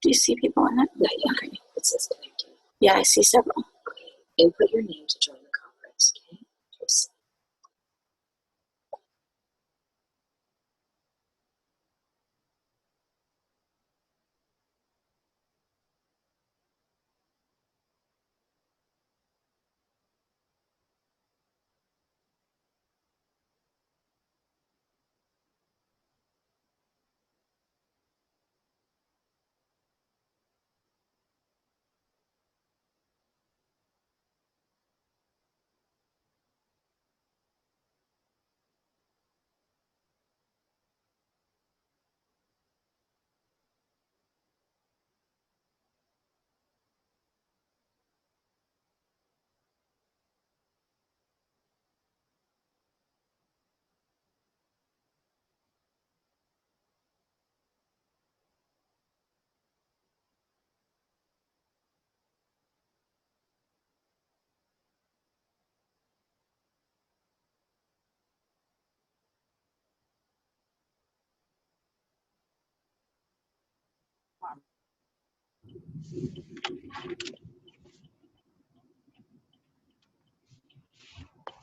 Do you see people in it? Yeah, yeah. Okay. It says connected. Yeah, I see several. Okay. Input your name to join the conference. Okay. Just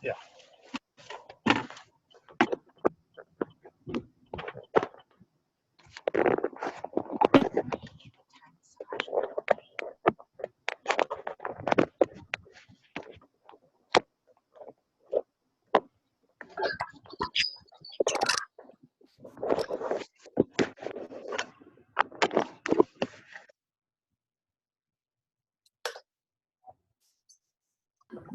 Yeah.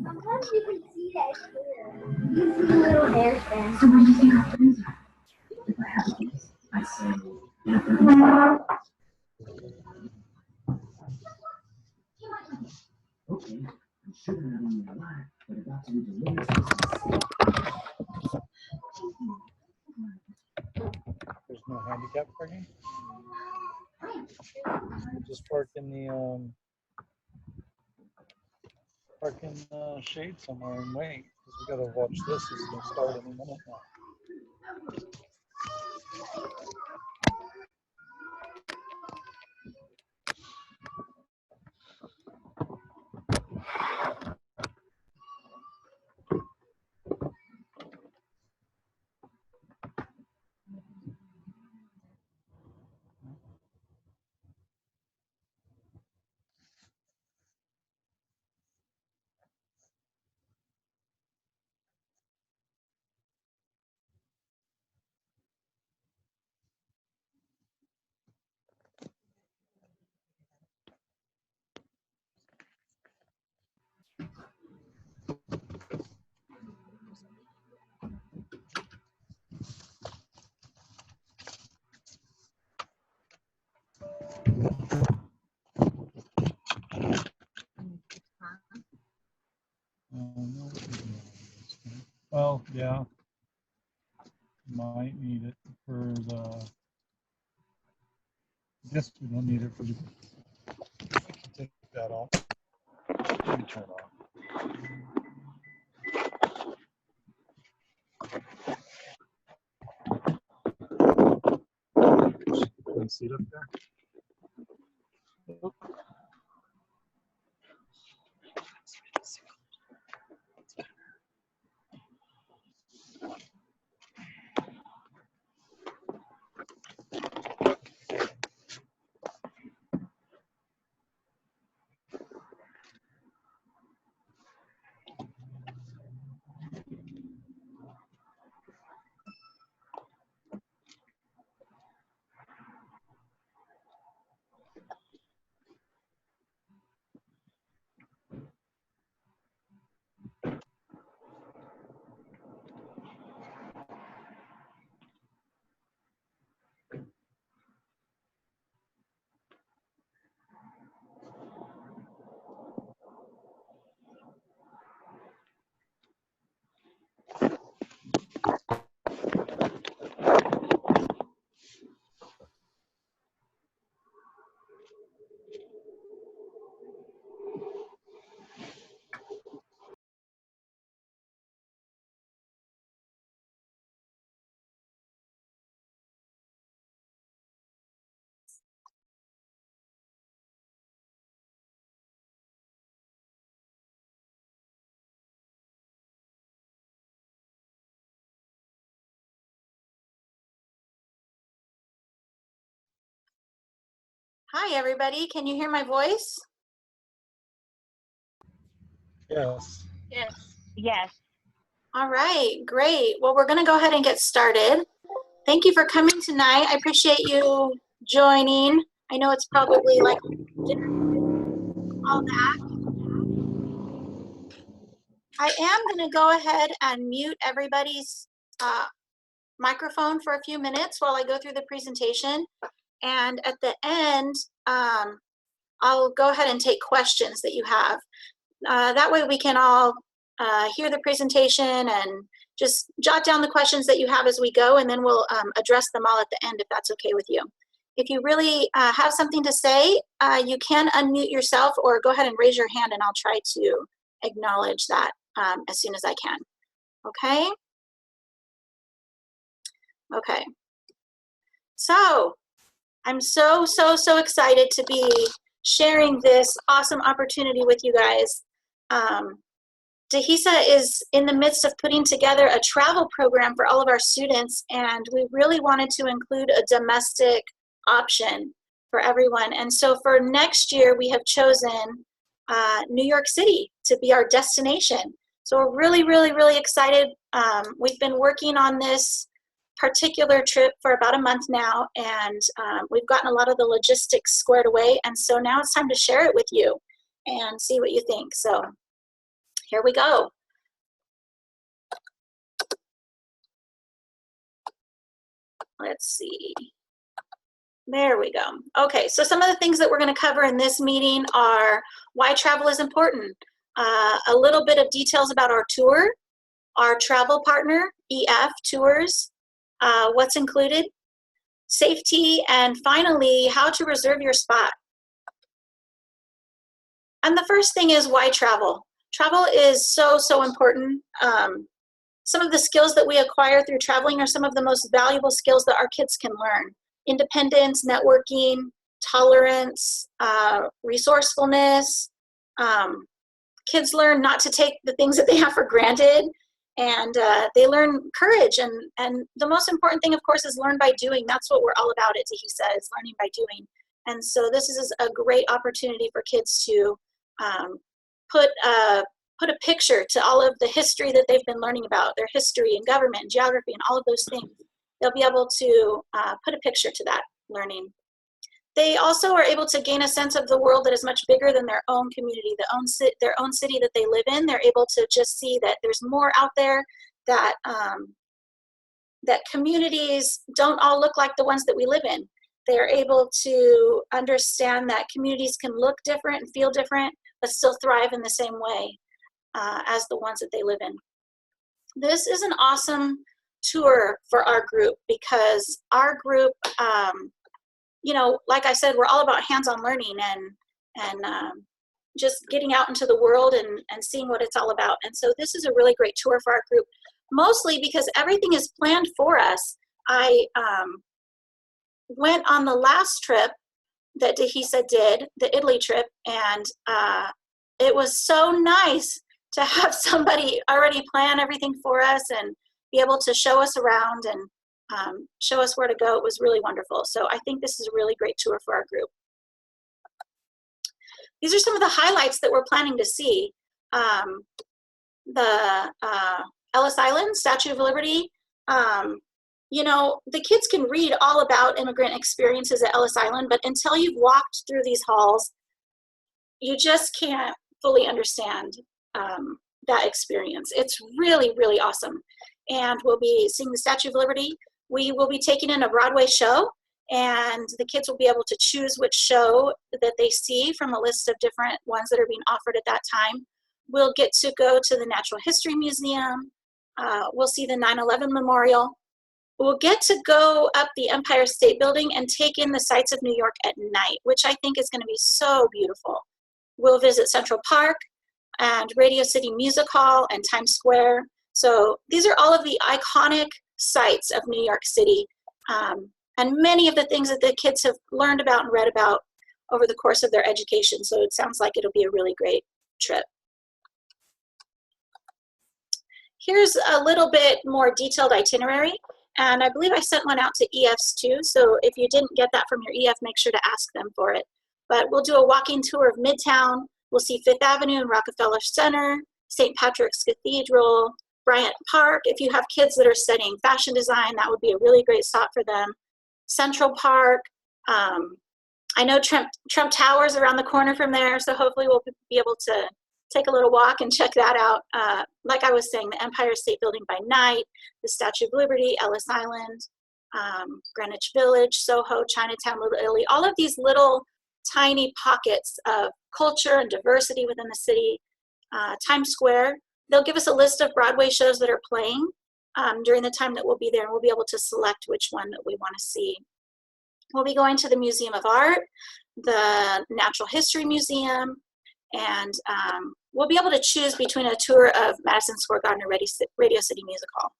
Sometimes you can see that here. You see the little hair stand. So what do you think our friends are? If I have to guess, I say okay, I'm sure they're not only alive, but about to be delivered to us. There's no handicap parking. Just park in the shade somewhere and wait, because we gotta watch this. It's gonna start any minute now. Well, yeah, might need it for the. I guess we don't need it for the. I can take that off. Let me turn it off. Can you see it up there? Oop. Hi, everybody. Can you hear my voice? Yes. Yes. All right, great. Well, we're going to go ahead and get started. Thank you for coming tonight. I appreciate you joining. I know it's probably like dinner, all that. I am going to go ahead and mute everybody's microphone for a few minutes while I go through the presentation. And at the end, I'll go ahead and take questions that you have. That way we can all hear the presentation and just jot down the questions that you have as we go, and then we'll address them all at the end if that's okay with you. If you really have something to say, you can unmute yourself or go ahead and raise your hand and I'll try to acknowledge that as soon as I can. Okay? Okay. So I'm so excited to be sharing this awesome opportunity with you guys. DHESA is in the midst of putting together a travel program for all of our students, and we really wanted to include a domestic option for everyone. And so for next year, we have chosen New York City to be our destination. So we're really excited. We've been working on this particular trip for about a month now, and we've gotten a lot of the logistics squared away, and so now it's time to share it with you and see what you think. So here we go. Let's see. There we go. Okay, so some of the things that we're going to cover in this meeting are why travel is important, a little bit of details about our tour, our travel partner, EF Tours, what's included, safety, and finally, how to reserve your spot. And the first thing is why travel? Travel is so important. Some of the skills that we acquire through traveling are some of the most valuable skills that our kids can learn. Independence, networking, tolerance, resourcefulness. Kids learn not to take the things that they have for granted, and they learn courage. And the most important thing, of course, is learn by doing. That's what we're all about at DHESA, is learning by doing. And so this is a great opportunity for kids to put a picture to all of the history that they've been learning about, their history and government and geography and all of those things. They'll be able to put a picture to that learning. They also are able to gain a sense of the world that is much bigger than their own community, their own city that they live in. They're able to just see that there's more out there, that that communities don't all look like the ones that we live in. They're able to understand that communities can look different and feel different, but still thrive in the same way as the ones that they live in. This is an awesome tour for our group because our group, you know, like I said, we're all about hands-on learning and just getting out into the world and seeing what it's all about. And so this is a really great tour for our group, mostly because everything is planned for us. I went on the last trip that DHESA did, the Italy trip, and it was so nice to have somebody already plan everything for us and be able to show us around and show us where to go. It was really wonderful. So I think this is a really great tour for our group. These are some of the highlights that we're planning to see. The Ellis Island, Statue of Liberty. You know, the kids can read all about immigrant experiences at Ellis Island, but until you've walked through these halls, you just can't fully understand that experience. It's really awesome. And we'll be seeing the Statue of Liberty. We will be taking in a Broadway show, and the kids will be able to choose which show that they see from a list of different ones that are being offered at that time. We'll get to go to the Natural History Museum. We'll see the 9/11 Memorial. We'll get to go up the Empire State Building and take in the sights of New York at night, which I think is going to be so beautiful. We'll visit Central Park and Radio City Music Hall and Times Square. So these are all of the iconic sites of New York City, and many of the things that the kids have learned about and read about over the course of their education. So it sounds like it'll be a really great trip. Here's a little bit more detailed itinerary. And I believe I sent one out to EFs too. So if you didn't get that from your EF, make sure to ask them for it. But we'll do a walking tour of Midtown. We'll see Fifth Avenue and Rockefeller Center, St. Patrick's Cathedral, Bryant Park. If you have kids that are studying fashion design, that would be a really great stop for them. Central Park. I know Trump Tower's around the corner from there, so hopefully we'll be able to take a little walk and check that out. Like I was saying, the Empire State Building by night, the Statue of Liberty, Ellis Island, Greenwich Village, Soho, Chinatown, Little Italy, all of these little tiny pockets of culture and diversity within the city. Times Square, they'll give us a list of Broadway shows that are playing during the time that we'll be there, and we'll be able to select which one that we want to see. We'll be going to the Museum of Art, the Natural History Museum, and we'll be able to choose between a tour of Madison Square Garden or Radio City Music Hall.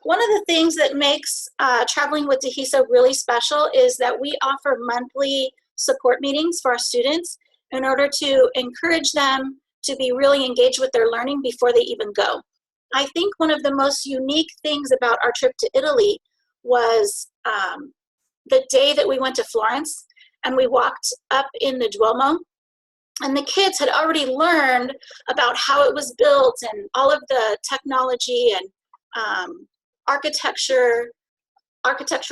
One of the things that makes traveling with DHESA really special is that we offer monthly support meetings for our students in order to encourage them to be really engaged with their learning before they even go. I think one of the most unique things about our trip to Italy was the day that we went to Florence and we walked up in the Duomo, and the kids had already learned about how it was built and all of the technology and architectural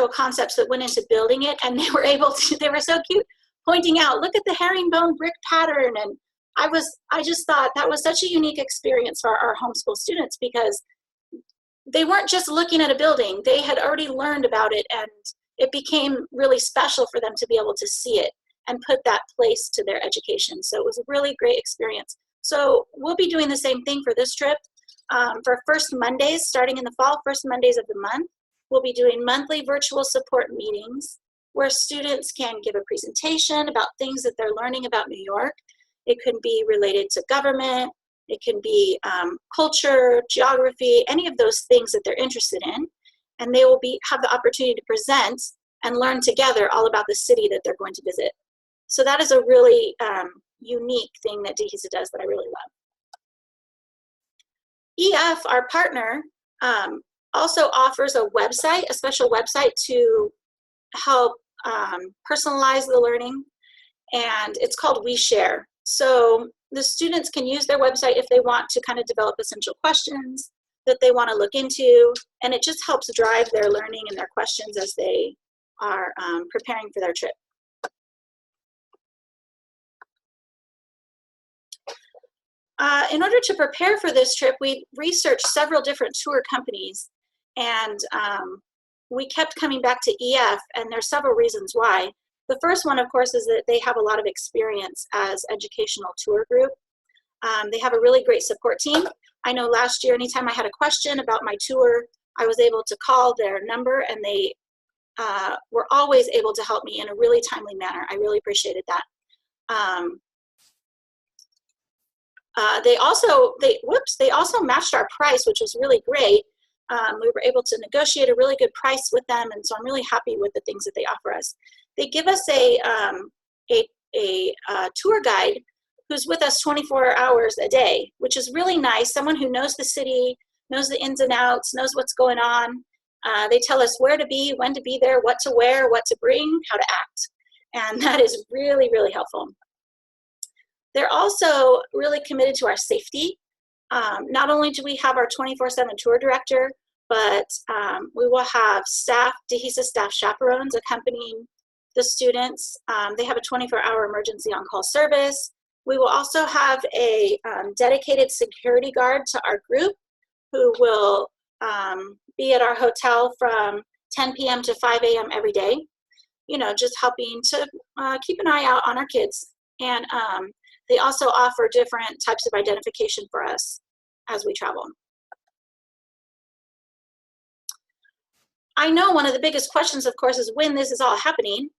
concepts that went into building it, and they were so cute, pointing out, look at the herringbone brick pattern. And I just thought that was such a unique experience for our homeschool students, because they weren't just looking at a building, they had already learned about it, and it became really special for them to be able to see it and put that place to their education. So it was a really great experience. So we'll be doing the same thing for this trip. For first Mondays, starting in the fall, first Mondays of the month, we'll be doing monthly virtual support meetings where students can give a presentation about things that they're learning about New York. It can be related to government, it can be culture, geography, any of those things that they're interested in. And they will have the opportunity to present and learn together all about the city that they're going to visit. So that is a really unique thing that DHESA does that I really love. EF, our partner, also offers a website, a special website to help personalize the learning, and it's called WeShare. So the students can use their website if they want to kind of develop essential questions that they want to look into, and it just helps drive their learning and their questions as they are preparing for their trip. In order to prepare for this trip, we researched several different tour companies, and we kept coming back to EF, and there's several reasons why. The first one, of course, is that they have a lot of experience as educational tour group. They have a really great support team. I know last year, anytime I had a question about my tour, I was able to call their number, and they were always able to help me in a really timely manner. I really appreciated that. They also matched our price, which was really great. We were able to negotiate a really good price with them, and so I'm really happy with the things that they offer us. They give us a tour guide who's with us 24 hours a day, which is really nice. Someone who knows the city, knows the ins and outs, knows what's going on. They tell us where to be, when to be there, what to wear, what to bring, how to act. And that is really, really helpful. They're also really committed to our safety. Not only do we have our 24/7 tour director, but we will have staff, DHESA staff chaperones accompanying the students. They have a 24-hour emergency on-call service. We will also have a dedicated security guard to our group who will be at our hotel from 10 p.m. to 5 a.m. every day, you know, just helping to keep an eye out on our kids. And they also offer different types of identification for us as we travel. I know one of the biggest questions, of course, is when this is all happening.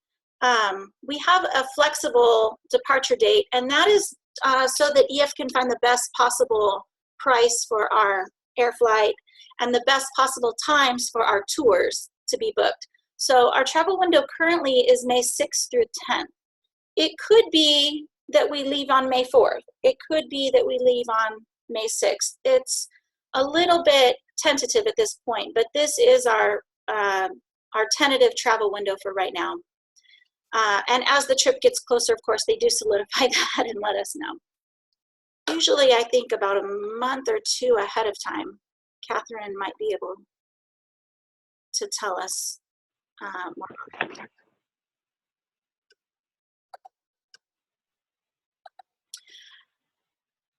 We have a flexible departure date, and that is so that EF can find the best possible price for our air flight and the best possible times for our tours to be booked. So our travel window currently is May 6th through 10th. It could be that we leave on May 4th. It could be that we leave on May 6th. It's a little bit tentative at this point, but this is our tentative travel window for right now. And as the trip gets closer, of course, they do solidify that and let us know. Usually, I think about a month or two ahead of time, Catherine might be able to tell us more.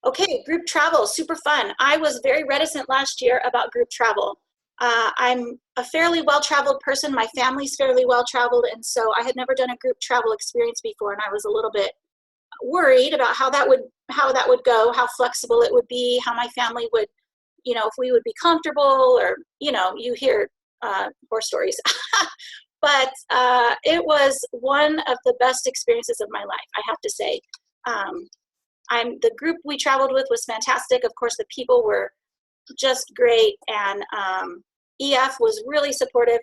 Okay, group travel, super fun. I was very reticent last year about group travel. I'm a fairly well-traveled person. My family's fairly well-traveled, and so I had never done a group travel experience before, and I was a little bit worried about how that would go, how flexible it would be, how my family would, you know, if we would be comfortable, or, you know, you hear horror stories. But it was one of the best experiences of my life, I have to say. The group we traveled with was fantastic. Of course, the people were just great, and EF was really supportive.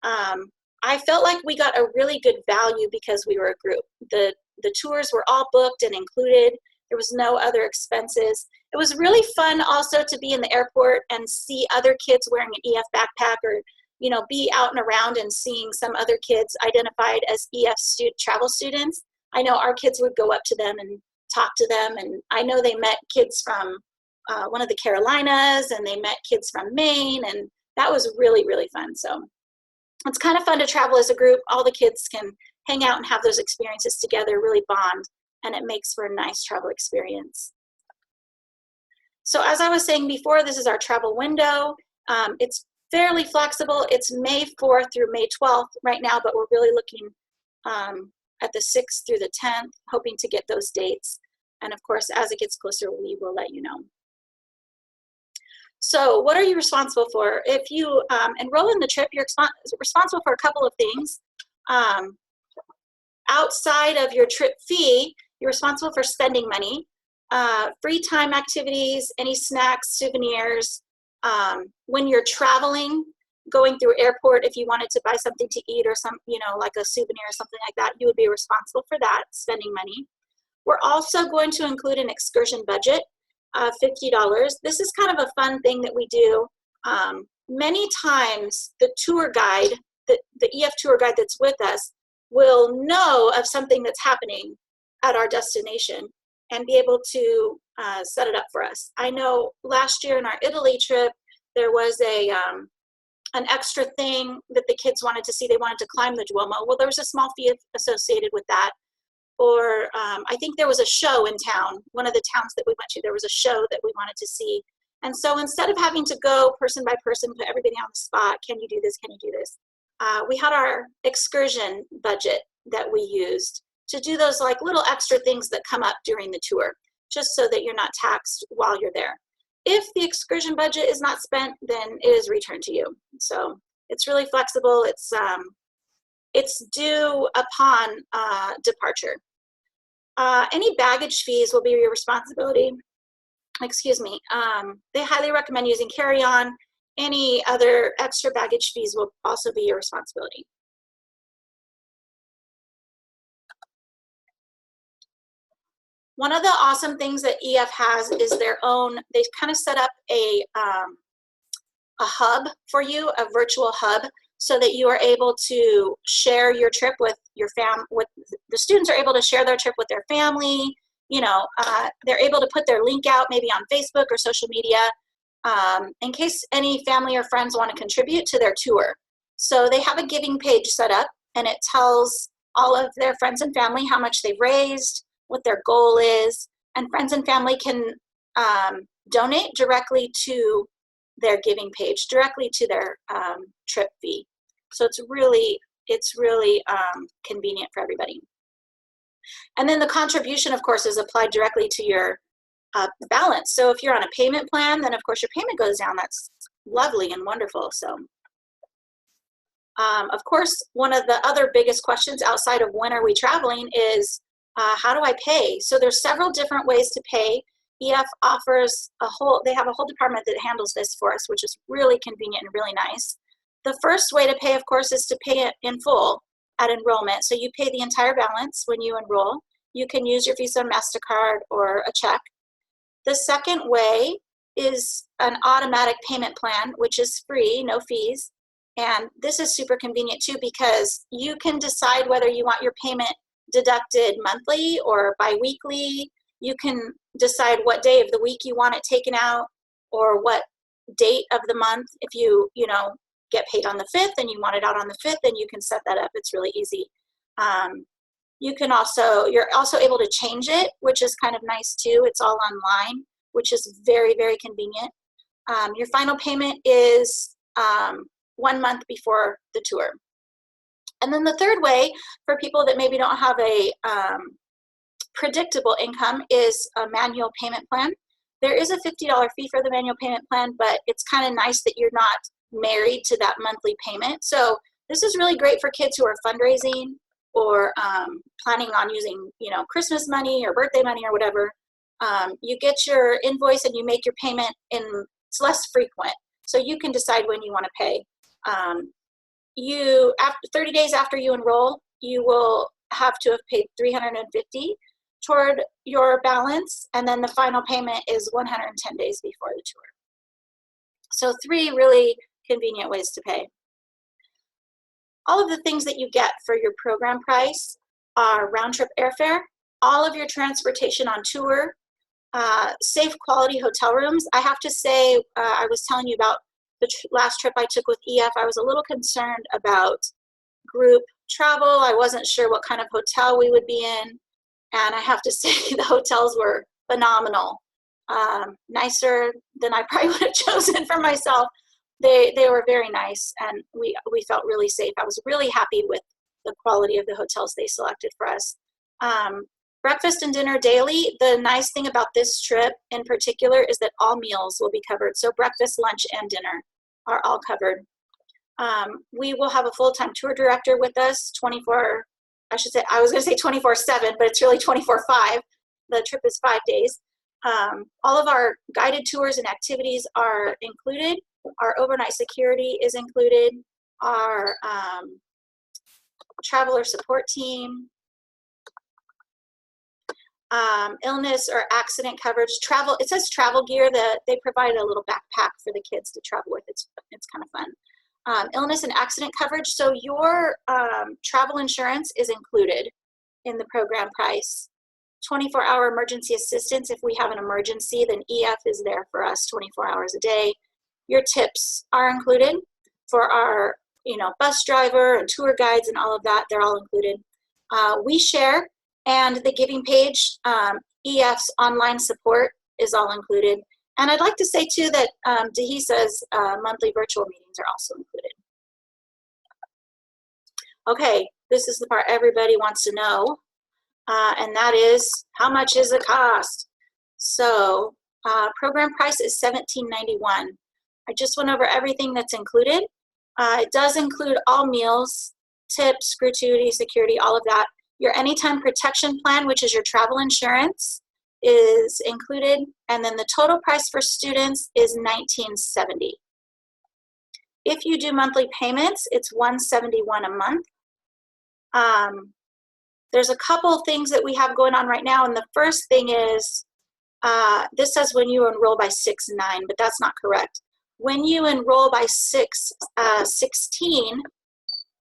I felt like we got a really good value because we were a group. The tours were all booked and included. There was no other expenses. It was really fun also to be in the airport and see other kids wearing an EF backpack, or, you know, be out and around and seeing some other kids identified as EF travel students. I know our kids would go up to them and talk to them, and I know they met kids from one of the Carolinas, and they met kids from Maine, and that was really, really fun. So it's kind of fun to travel as a group. All the kids can hang out and have those experiences together, really bond, and it makes for a nice travel experience. So as I was saying before, this is our travel window. It's fairly flexible. It's May 4th through May 12th right now, but we're really looking at the 6th through the 10th, hoping to get those dates. And of course, as it gets closer, we will let you know. So what are you responsible for? If you enroll in the trip, you're responsible for a couple of things. Outside of your trip fee, you're responsible for spending money, free time activities, any snacks, souvenirs. When you're traveling, going through airport, if you wanted to buy something to eat or some, you know, like a souvenir or something like that, you would be responsible for that, spending money. We're also going to include an excursion budget of $50. This is kind of a fun thing that we do. Many times the tour guide, the EF tour guide that's with us, will know of something that's happening at our destination and be able to set it up for us. I know last year in our Italy trip, there was an extra thing that the kids wanted to see. They wanted to climb the Duomo. Well, there was a small fee associated with that. Or I think there was a show in town, one of the towns that we went to, there was a show that we wanted to see. And so instead of having to go person by person, put everybody on the spot, can you do this, can you do this? We had our excursion budget that we used to do those like little extra things that come up during the tour, just so that you're not taxed while you're there. If the excursion budget is not spent, then it is returned to you. So it's really flexible. It's due upon departure. Any baggage fees will be your responsibility. Excuse me. They highly recommend using carry-on. Any other extra baggage fees will also be your responsibility. One of the awesome things that EF has is their own, they kind of set up a hub for you, a virtual hub, so that you are able to share your trip with your the students are able to share their trip with their family. You know, they're able to put their link out maybe on Facebook or social media in case any family or friends want to contribute to their tour. So they have a giving page set up, and it tells all of their friends and family how much they've raised, what their goal is, and friends and family can donate directly to their giving page, directly to their trip fee. So it's really convenient for everybody. And then the contribution, of course, is applied directly to your balance. So if you're on a payment plan, then of course your payment goes down. That's lovely and wonderful. So of course, one of the other biggest questions outside of when are we traveling is how do I pay? So there's several different ways to pay. EF offers they have a whole department that handles this for us, which is really convenient and really nice. The first way to pay, of course, is to pay it in full at enrollment. So you pay the entire balance when you enroll. You can use your Visa, MasterCard, or a check. The second way is an automatic payment plan, which is free, no fees. And this is super convenient too, because you can decide whether you want your payment deducted monthly or bi-weekly. You can decide what day of the week you want it taken out, or what date of the month. If you get paid on the 5th and you want it out on the 5th, then you can set that up. It's really easy. You're also able to change it, which is kind of nice too. It's all online, which is very, very convenient. Your final payment is 1 month before the tour. And then the third way, for people that maybe don't have a predictable income, is a manual payment plan. There is a $50 fee for the manual payment plan, but it's kind of nice that you're not married to that monthly payment. So this is really great for kids who are fundraising or planning on using, Christmas money or birthday money or whatever. You get your invoice and you make your payment, it's less frequent. So you can decide when you want to pay. After 30 days after you enroll, you will have to have paid $350 toward your balance, and then the final payment is 110 days before the tour. So 3 really convenient ways to pay. All of the things that you get for your program price are round-trip airfare, all of your transportation on tour, safe quality hotel rooms. I have to say, I was telling you about the last trip I took with EF. I was a little concerned about group travel. I wasn't sure what kind of hotel we would be in. And I have to say, the hotels were phenomenal. Nicer than I probably would have chosen for myself. They were very nice, and we felt really safe. I was really happy with the quality of the hotels they selected for us. Breakfast and dinner daily. The nice thing about this trip in particular is that all meals will be covered. So breakfast, lunch, and dinner are all covered. We will have a full-time tour director with us, 24, I should say, I was going to say 24/7, but it's really 24/5. The trip is 5 days. All of our guided tours and activities are included. Our overnight security is included. Our traveler support team, illness or accident coverage, travel. It says travel gear. They provide a little backpack for the kids to travel with. It's kind of fun. Illness and accident coverage. So your travel insurance is included in the program price. 24-hour emergency assistance. If we have an emergency, then EF is there for us 24 hours a day. Your tips are included for our, bus driver and tour guides and all of that. They're all included. We share, and the giving page, EF's online support is all included. And I'd like to say too that DHISA's monthly virtual meetings are also included. Okay, this is the part everybody wants to know, and that is, how much is it cost? So program price is $17.91. I just went over everything that's included. It does include all meals, tips, gratuity, security, all of that. Your Anytime Protection Plan, which is your travel insurance, is included, and then the total price for students is $19.70. If you do monthly payments, it's $171 a month. There's a couple things that we have going on right now, and the first thing is, this says when you enroll by 6/9, but that's not correct. When you enroll by 6/16,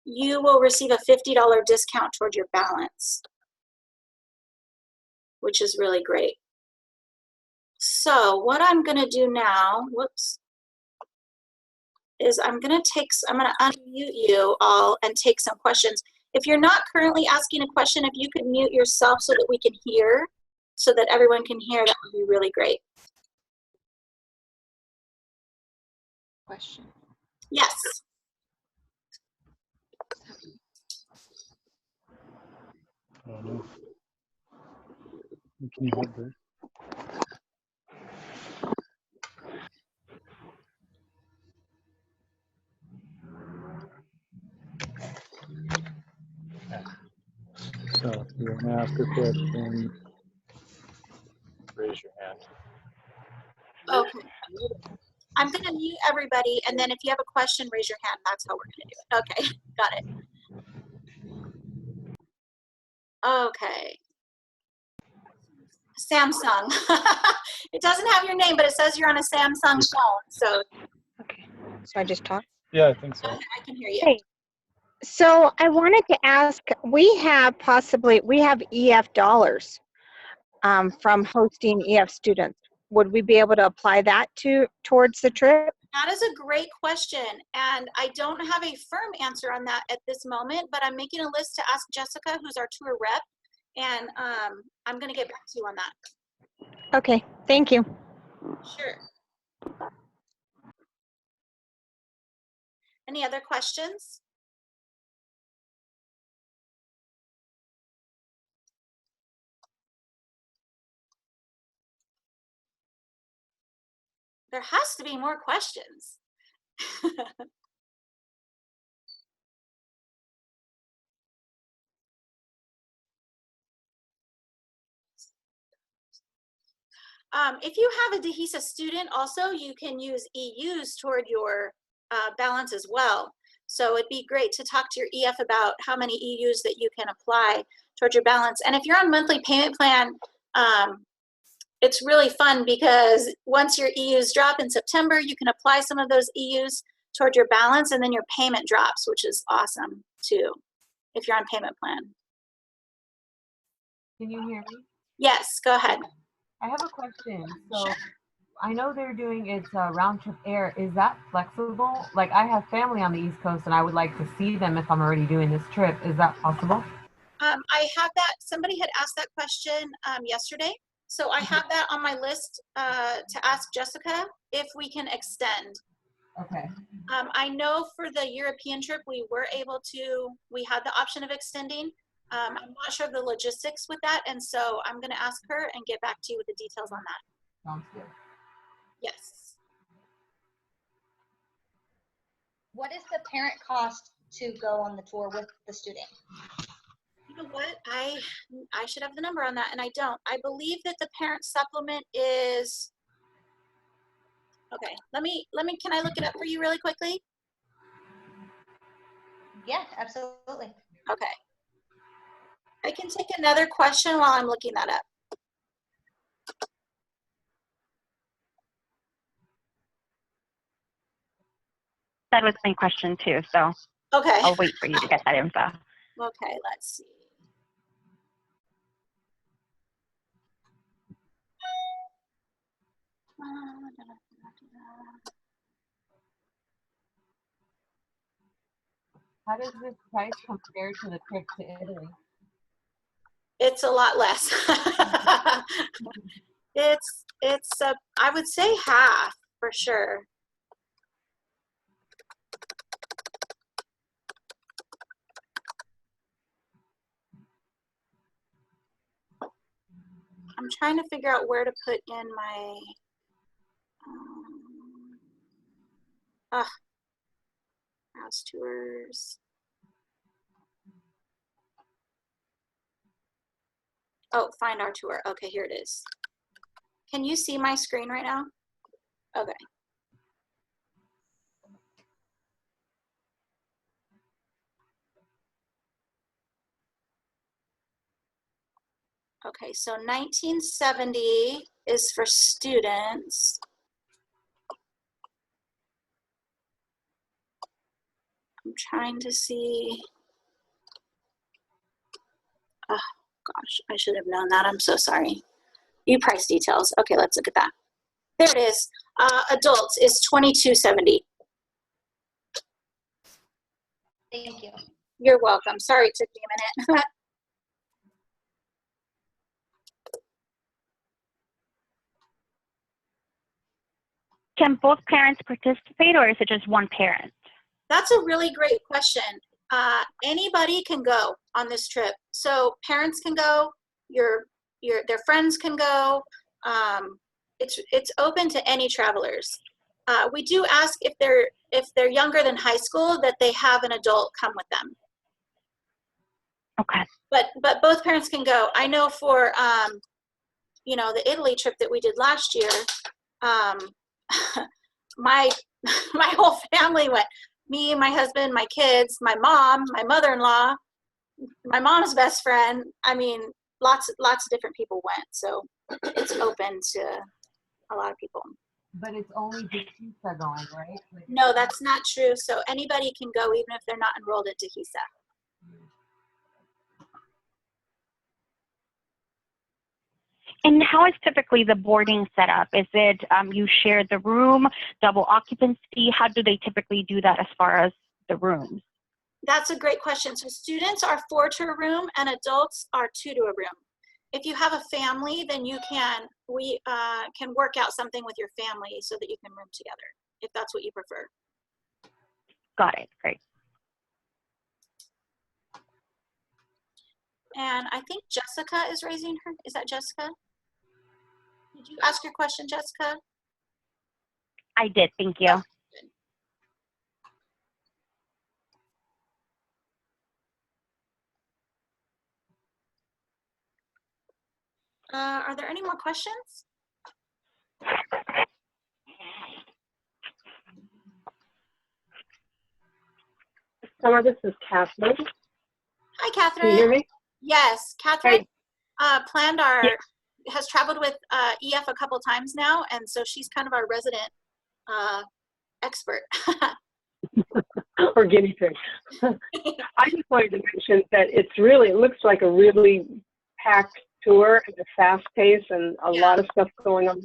you will receive a $50 discount toward your balance, which is really great. So what I'm going to do now, is I'm going to unmute you all and take some questions. If you're not currently asking a question, if you could mute yourself so that we can hear, so that everyone can hear, that would be really great. Question. Yes. I don't know. Can you hold this? So if you want to ask a question, raise your hand. Okay. I'm going to mute everybody, and then if you have a question, raise your hand. That's how we're going to do it. Okay, got it. Okay. Samsung. It doesn't have your name, but it says you're on a Samsung phone. So Okay. So I just talked. Yeah, I think so. I can hear you. Hey. So I wanted to ask, we have EF dollars from hosting EF students. Would we be able to apply that towards the trip? That is a great question. And I don't have a firm answer on that at this moment, but I'm making a list to ask Jessica, who's our tour rep. And I'm going to get back to you on that. Okay, thank you. Sure. Any other questions? There has to be more questions. If you have a DHESA student also, you can use EUs toward your balance as well. So it'd be great to talk to your EF about how many EUs that you can apply toward your balance. And if you're on monthly payment plan, it's really fun because once your EUs drop in September, you can apply some of those EUs toward your balance and then your payment drops, which is awesome too, if you're on payment plan. Can you hear me? Yes, go ahead. I have a question. So I know they're doing it's round trip air. Is that flexible? Like I have family on the East Coast and I would like to see them if I'm already doing this trip. Is that possible? I have that. Somebody had asked that question yesterday. So I have that on my list to ask Jessica if we can extend. Okay. I know for the European trip, we had the option of extending. I'm not sure of the logistics with that. And so I'm going to ask her and get back to you with the details on that. Sounds good. Yes. What is the parent cost to go on the tour with the student? You know what? I should have the number on that, and I don't. I believe that the parent supplement is, okay, can I look it up for you really quickly? Yeah, absolutely. Okay. I can take another question while I'm looking that up. That was my question too, so Okay. I'll wait for you to get that info. Okay, let's see. How does this price compare to the trip to Italy? It's a lot less. I would say half for sure. I'm trying to figure out where to put in my, house tours. Oh, find our tour. Okay, here it is. Can you see my screen right now? Okay. Okay, so 1970 is for students. I'm trying to see. Oh gosh, I should have known that. I'm so sorry. View price details. Okay, let's look at that. There it is. Adults is $22.70. Thank you. You're welcome. Sorry it took me a minute. Can both parents participate, or is it just one parent? That's a really great question. Anybody can go on this trip. So parents can go, their friends can go. It's open to any travelers. We do ask if they're younger than high school that they have an adult come with them. Okay. But both parents can go. I know for the Italy trip that we did last year, my whole family went. Me, my husband, my kids, my mom, my mother-in-law, my mom's best friend. I mean, lots of different people went, so it's open to a lot of people. But it's only DeHISA going, right? Like, No, that's not true. So anybody can go even if they're not enrolled at DeHISA. And how is typically the boarding set up? Is it you share the room, double occupancy? How do they typically do that as far as the rooms? That's a great question. So students are 4 to a room and adults are 2 to a room. If you have a family, then we can work out something with your family so that you can room together, if that's what you prefer. Got it. Great. And I think Jessica is raising her. Is that Jessica? Did you ask your question, Jessica? I did. Thank you. Are there any more questions? Summer, this is Catherine. Hi, Catherine. Can you hear me? Yes, Catherine Hey. has traveled with EF a couple times now, and so she's kind of our resident expert. Or guinea pig. I just wanted to mention that it looks like a really packed tour at a fast pace and a lot of stuff going on.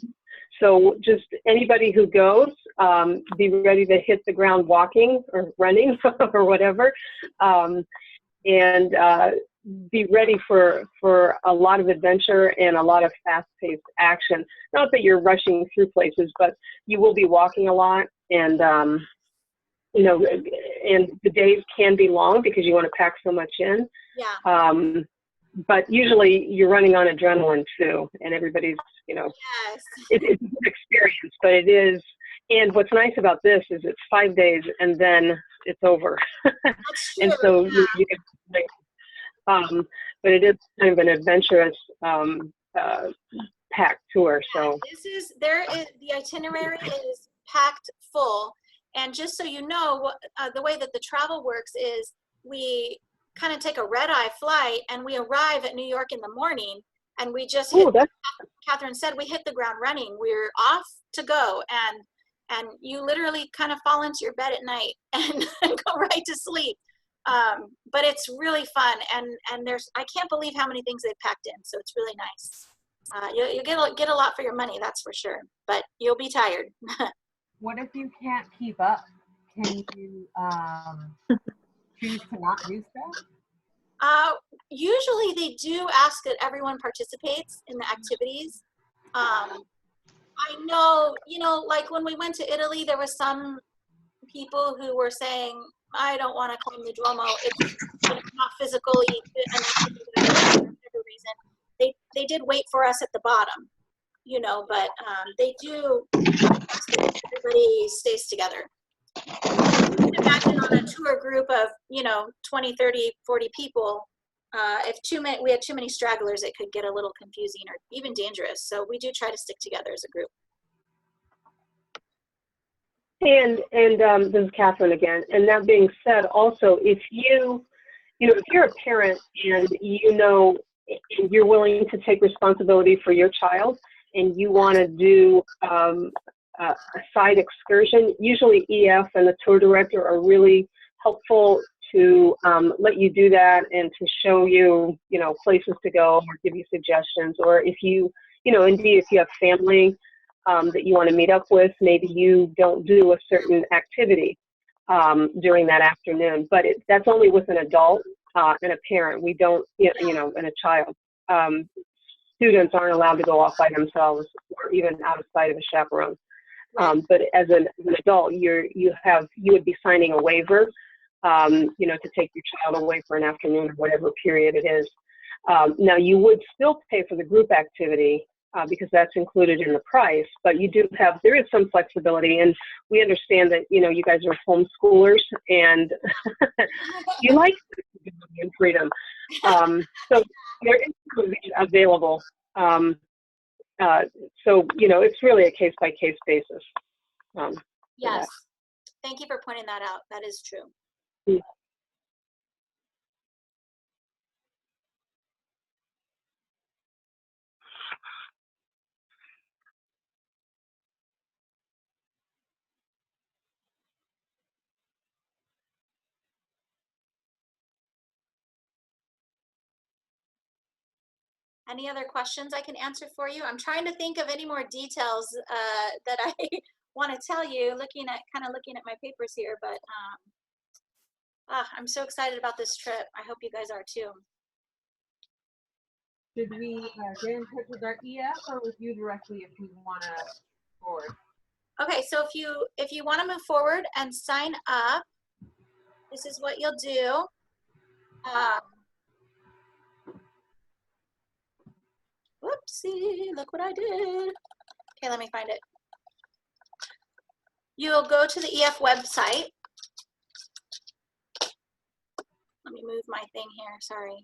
So just anybody who goes, be ready to hit the ground walking or running or whatever. And be ready for a lot of adventure and a lot of fast-paced action. Not that you're rushing through places, but you will be walking a lot, and you know, and the days can be long because you want to pack so much in. Yeah. But usually you're running on adrenaline too, and everybody's, you know, Yes. it's a good experience, but it is. And what's nice about this is it's 5 days and then it's over. That's true. And so Yeah. you can, but it is kind of an adventurous packed tour. So The itinerary is packed full, and just so you know, the way that the travel works is we kind of take a red-eye flight and we arrive at New York in the morning, and we just Catherine said, we hit the ground running. We're off to go, and you literally kind of fall into your bed at night and go right to sleep. But it's really fun, and I can't believe how many things they've packed in, so it's really nice. You'll get a lot for your money, that's for sure, but you'll be tired. what if you can't keep up? Can you choose to not do stuff? Usually they do ask that everyone participates in the activities. I know, you know, like when we went to Italy, there were some people who were saying, I don't want to climb the Duomo. It's not physically fit enough to do that for whatever reason. They did wait for us at the bottom, you know, but they do ask that everybody stays together. You can imagine on a tour group of, you know, 20, 30, 40 people, if we had too many stragglers, it could get a little confusing or even dangerous. So we do try to stick together as a group. and this is Catherine again. And that being said, also, if if you're a parent and and you're willing to take responsibility for your child and you want to do a side excursion, usually EF and the tour director are really helpful to let you do that and to show you, you know, places to go or give you suggestions. Or if indeed, if you have family that you want to meet up with, maybe you don't do a certain activity during that afternoon, but that's only with an adult and a parent. We don't, and a child. Students aren't allowed to go off by themselves or even out of sight of a chaperone. But as an adult, you would be signing a waiver, to take your child away for an afternoon or whatever period it is. Now, you would still pay for the group activity because that's included in the price, but there is some flexibility, and we understand that, you guys are homeschoolers and you like flexibility and freedom. So there is available. So, it's really a case-by-case basis. Yes. Thank you for pointing that out. That is true. Any other questions I can answer for you? I'm trying to think of any more details that I want to tell you, looking at my papers here, but I'm so excited about this trip. I hope you guys are too. Should we get in touch with our EF or with you directly if you want to forward? Okay, so if you want to move forward and sign up, this is what you'll do. Whoopsie, look what I did. Okay, let me find it. You'll go to the EF website. Let me move my thing here, sorry.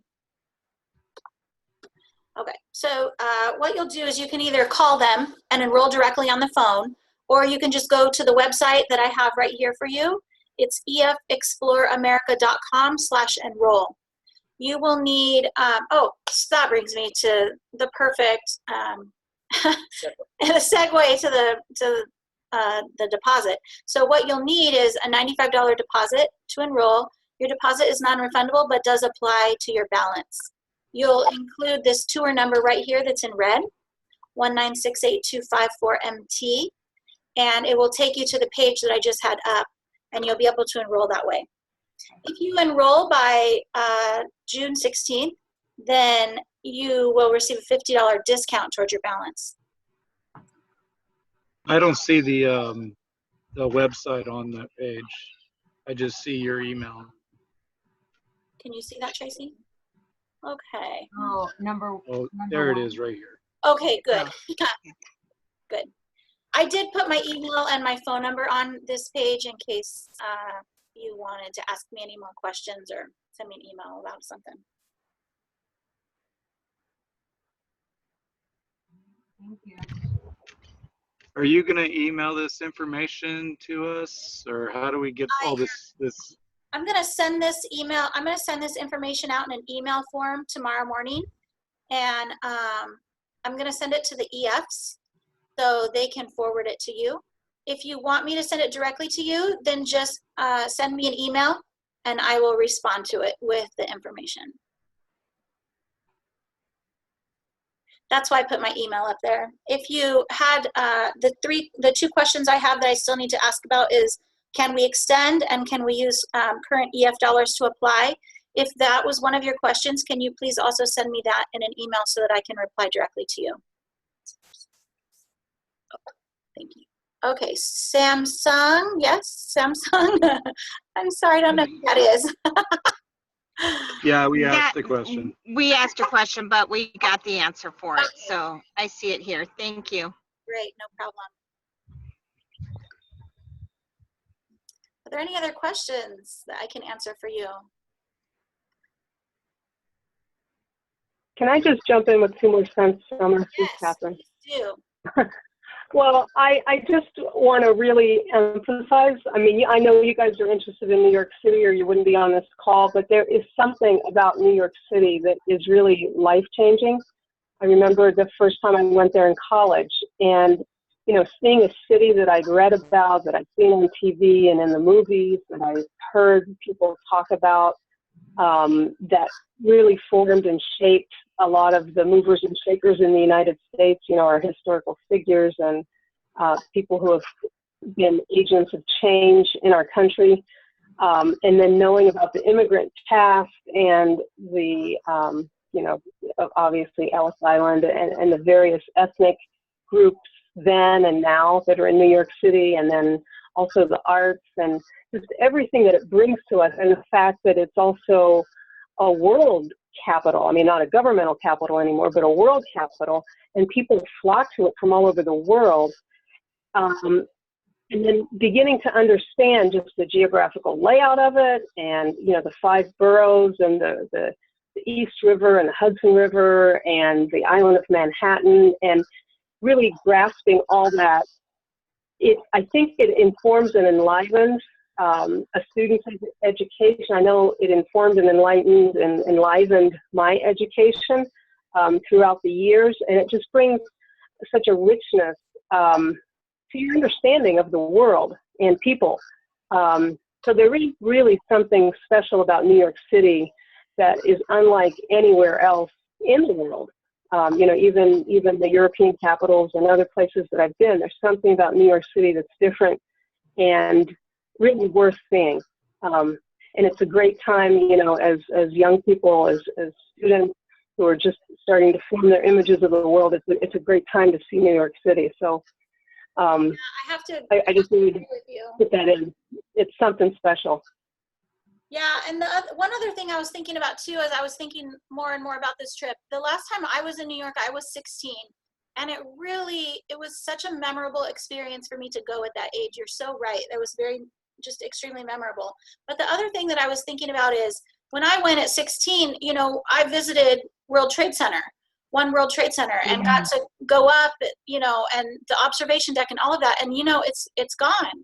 Okay, so what you'll do is you can either call them and enroll directly on the phone, or you can just go to the website that I have right here for you. It's efexploreamerica.com/enroll. You will need, so that brings me to the perfect segue to the deposit. So what you'll need is a $95 deposit to enroll. Your deposit is non-refundable, but does apply to your balance. You'll include this tour number right here that's in red, 1968254MT, and it will take you to the page that I just had up, and you'll be able to enroll that way. If you enroll by June 16th, then you will receive a $50 discount towards your balance. I don't see the website on that page. I just see your email. Can you see that, Tracy? Okay. Oh, number there it one. is right here. Okay, good. Good. I did put my email and my phone number on this page in case you wanted to ask me any more questions or send me an email about something. Thank you. Are you going to email this information to us, or how do we get all this? I'm going to send this email. I'm going to send this information out in an email form tomorrow morning, and I'm going to send it to the EFs so they can forward it to you. If you want me to send it directly to you, then just send me an email, and I will respond to it with the information. That's why I put my email up there. If you had the two questions I have that I still need to ask about is, can we extend and can we use current EF dollars to apply? If that was one of your questions, can you please also send me that in an email so that I can reply directly to you? Thank you. Okay, Samsung, yes, Samsung. I'm sorry, I don't know who that is. Yeah, we asked the question. We asked a question, but we got the answer for it. So I see it here. Thank you. Great, no problem. Are there any other questions that I can answer for you? Can I just jump in with 2 more cents, Summer? Yes, Catherine. please do. Well, I just want to really emphasize, I mean, I know you guys are interested in New York City or you wouldn't be on this call, but there is something about New York City that is really life-changing. I remember the first time I went there in college, and, you know, seeing a city that I'd read about, that I'd seen on TV and in the movies, that I heard people talk about, that really formed and shaped a lot of the movers and shakers in the United States, you know, our historical figures and people who have been agents of change in our country. And then knowing about the immigrant past and the, you know, obviously Ellis Island and the various ethnic groups then and now that are in New York City, and then also the arts and just everything that it brings to us, and the fact that it's also a world capital. I mean, not a governmental capital anymore, but a world capital, and people flock to it from all over the world. And then beginning to understand just the geographical layout of it, and, you know, the 5 boroughs and the East River and the Hudson River and the island of Manhattan, and really grasping all that. I think it informs and enlivens a student's education. I know it informed and enlightened and enlivened my education throughout the years, and it just brings such a richness to your understanding of the world and people. So there is really something special about New York City that is unlike anywhere else in the world. Even the European capitals and other places that I've been, there's something about New York City that's different and really worth seeing. And it's a great time, as young people, as students who are just starting to form their images of the world. It's a great time to see New York City. So I have to I just need to agree with you. put that in. It's something special. Yeah, and one other thing I was thinking about too, as I was thinking more and more about this trip, the last time I was in New York, I was 16. And it was such a memorable experience for me to go at that age. You're so right. It was just extremely memorable. But the other thing that I was thinking about is when I went at 16, I visited World Trade Center, One World Trade Center, and got to go up, and the observation deck and all of that. And, it's gone.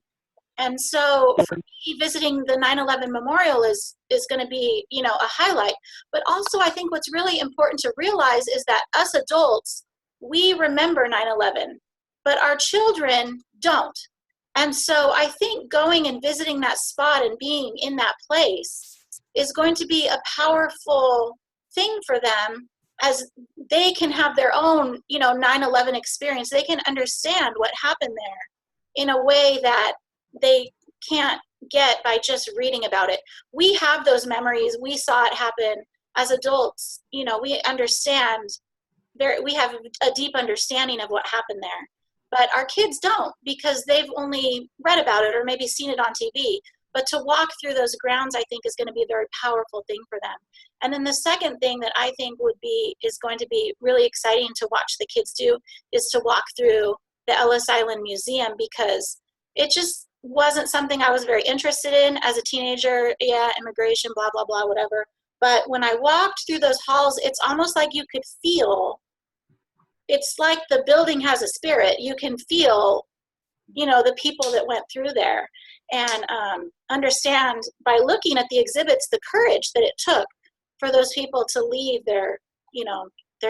And so for me, visiting the 9/11 memorial is going to be, a highlight. But also I think what's really important to realize is that us adults, we remember 9/11, but our children don't. And so I think going and visiting that spot and being in that place is going to be a powerful thing for them, as they can have their own, 9/11 experience. They can understand what happened there in a way that they can't get by just reading about it. We have those memories. We saw it happen as adults. We understand we have a deep understanding of what happened there, but our kids don't, because they've only read about it or maybe seen it on TV. But to walk through those grounds, I think, is going to be a very powerful thing for them. And then the second thing that I think is going to be really exciting to watch the kids do is to walk through the Ellis Island Museum, because it just wasn't something I was very interested in as a teenager. Yeah, immigration, blah, blah, blah, whatever. But when I walked through those halls, it's almost like you could feel, it's like the building has a spirit. You can feel, the people that went through there, and understand by looking at the exhibits, the courage that it took for those people to leave their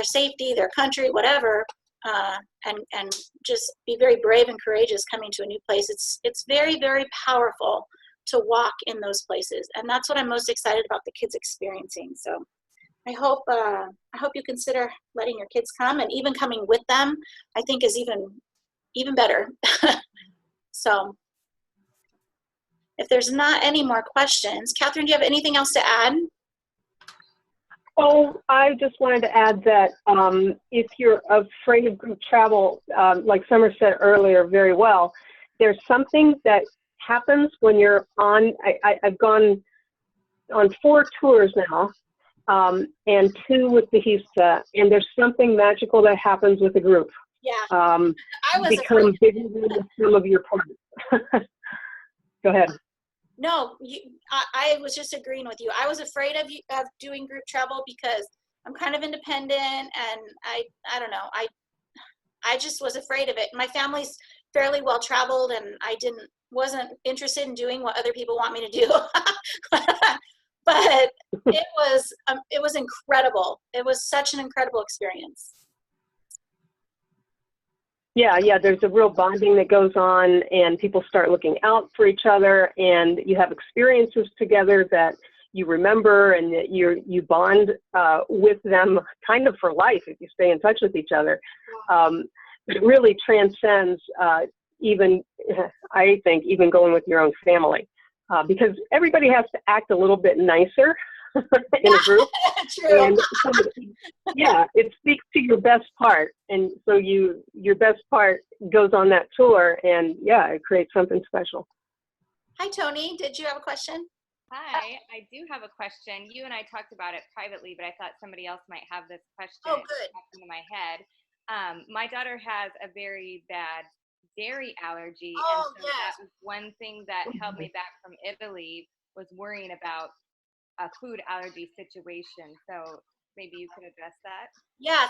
safety, their country, whatever, and just be very brave and courageous coming to a new place. It's very, very powerful to walk in those places, and that's what I'm most excited about the kids experiencing. So I hope you consider letting your kids come, and even coming with them, I think, is even better. So if there's not any more questions, Catherine, do you have anything else to add? Oh, I just wanted to add that if you're afraid of group travel, like Summer said earlier very well, there's something that happens when you're on, I've gone on 4 tours now, and 2 with the HISA, and there's something magical that happens with a group. Yeah, I was become bigger than the sum of your parts. Go ahead. No, I was just agreeing with you. I was afraid of doing group travel because I'm kind of independent, and I don't know. I just was afraid of it. My family's fairly well traveled, and I wasn't interested in doing what other people want me to do. But it was incredible. It was such an incredible experience. Yeah, there's a real bonding that goes on, and people start looking out for each other, and you have experiences together that you remember, and that you bond with them kind of for life if you stay in touch with each other. It really transcends even, I think, even going with your own family, because everybody has to act a little bit nicer in a group. True. And so, yeah, it speaks to your best part, and so your best part goes on that tour, and yeah, it creates something special. Hi, Tony. Did you have a question? Hi, I do have a question. You and I talked about it privately, but I thought somebody else might have this question. Oh, good. Into my head. My daughter has a very bad dairy allergy, Oh, and so yes. that was one thing that held me back from Italy, was worrying about a food allergy situation. So maybe you could address that. Yeah,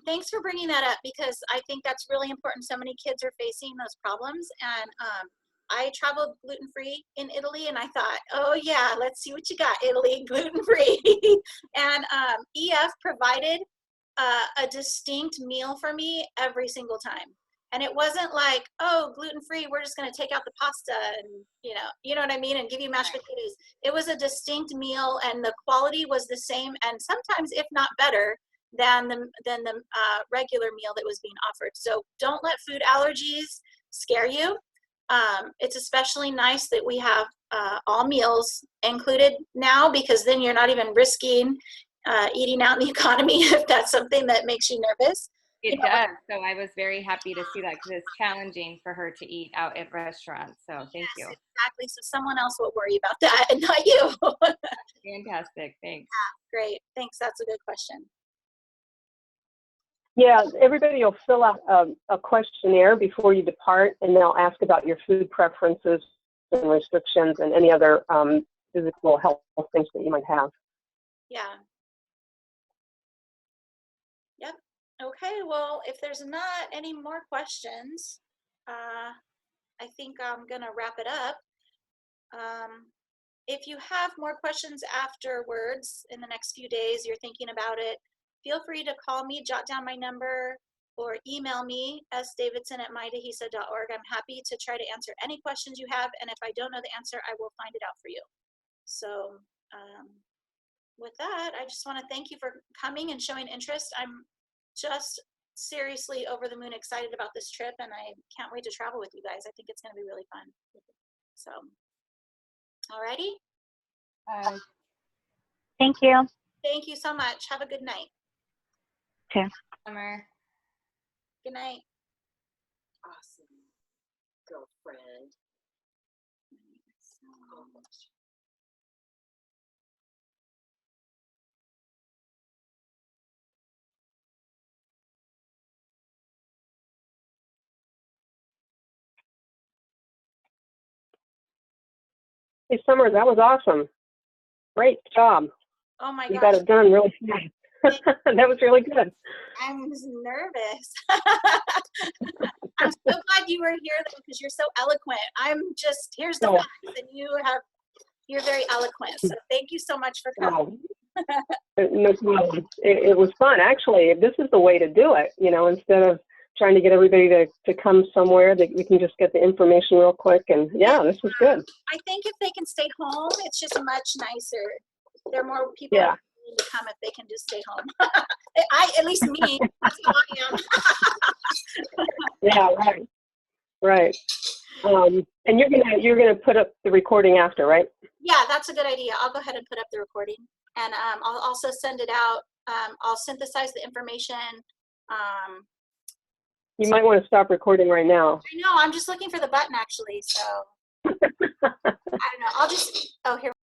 thanks for bringing that up, because I think that's really important. So many kids are facing those problems, and I traveled gluten-free in Italy, and I thought, oh yeah, let's see what you got, Italy, gluten-free. And EF provided a distinct meal for me every single time. And it wasn't like, oh, gluten-free, we're just going to take out the pasta and, you know what I mean, and give you mashed potatoes. It was a distinct meal, and the quality was the same, and sometimes, if not better, than the regular meal that was being offered. So don't let food allergies scare you. It's especially nice that we have all meals included now, because then you're not even risking eating out in the economy if that's something that makes you nervous. It does. So I was very happy to see that, because it's challenging for her to eat out at restaurants. So thank you. Exactly. So someone else will worry about that and not you. Fantastic. Thanks. Great. Thanks. That's a good question. Yeah, everybody will fill out a questionnaire before you depart, and they'll ask about your food preferences and restrictions and any other physical health things that you might have. Yeah. Yep. Okay. Well, if there's not any more questions, I think I'm going to wrap it up. If you have more questions afterwards in the next few days, you're thinking about it, feel free to call me, jot down my number, or email me, sdavidson@mydahisa.org. I'm happy to try to answer any questions you have, and if I don't know the answer, I will find it out for you. So with that, I just want to thank you for coming and showing interest. I'm just seriously over the moon excited about this trip, and I can't wait to travel with you guys. I think it's going to be really fun. So, alrighty. Thank you. Thank you so much. Have a good night. Okay. Summer. Good night. Awesome. Girlfriend. Hey, Summer, that was awesome. Great job. Oh my You gosh. got it done really fast. That was really good. I'm nervous. I'm so glad you were here though, because you're so eloquent. I'm just, here's the facts, and you're very eloquent. So thank you so much for coming. No problem. It was fun. Actually, this is the way to do it, you know, instead of trying to get everybody to come somewhere, that you can just get the information real quick. And yeah, this was good. I think if they can stay home, it's just much nicer. There are more people Yeah. willing to come if they can just stay home. At least me, that's how I am. Yeah, right. Right. And you're gonna put up the recording after, right? Yeah, that's a good idea. I'll go ahead and put up the recording, and I'll also send it out. I'll synthesize the information. You might want to stop recording right now. I know, I'm just looking for the button actually, so I don't know. I'll just, oh, here.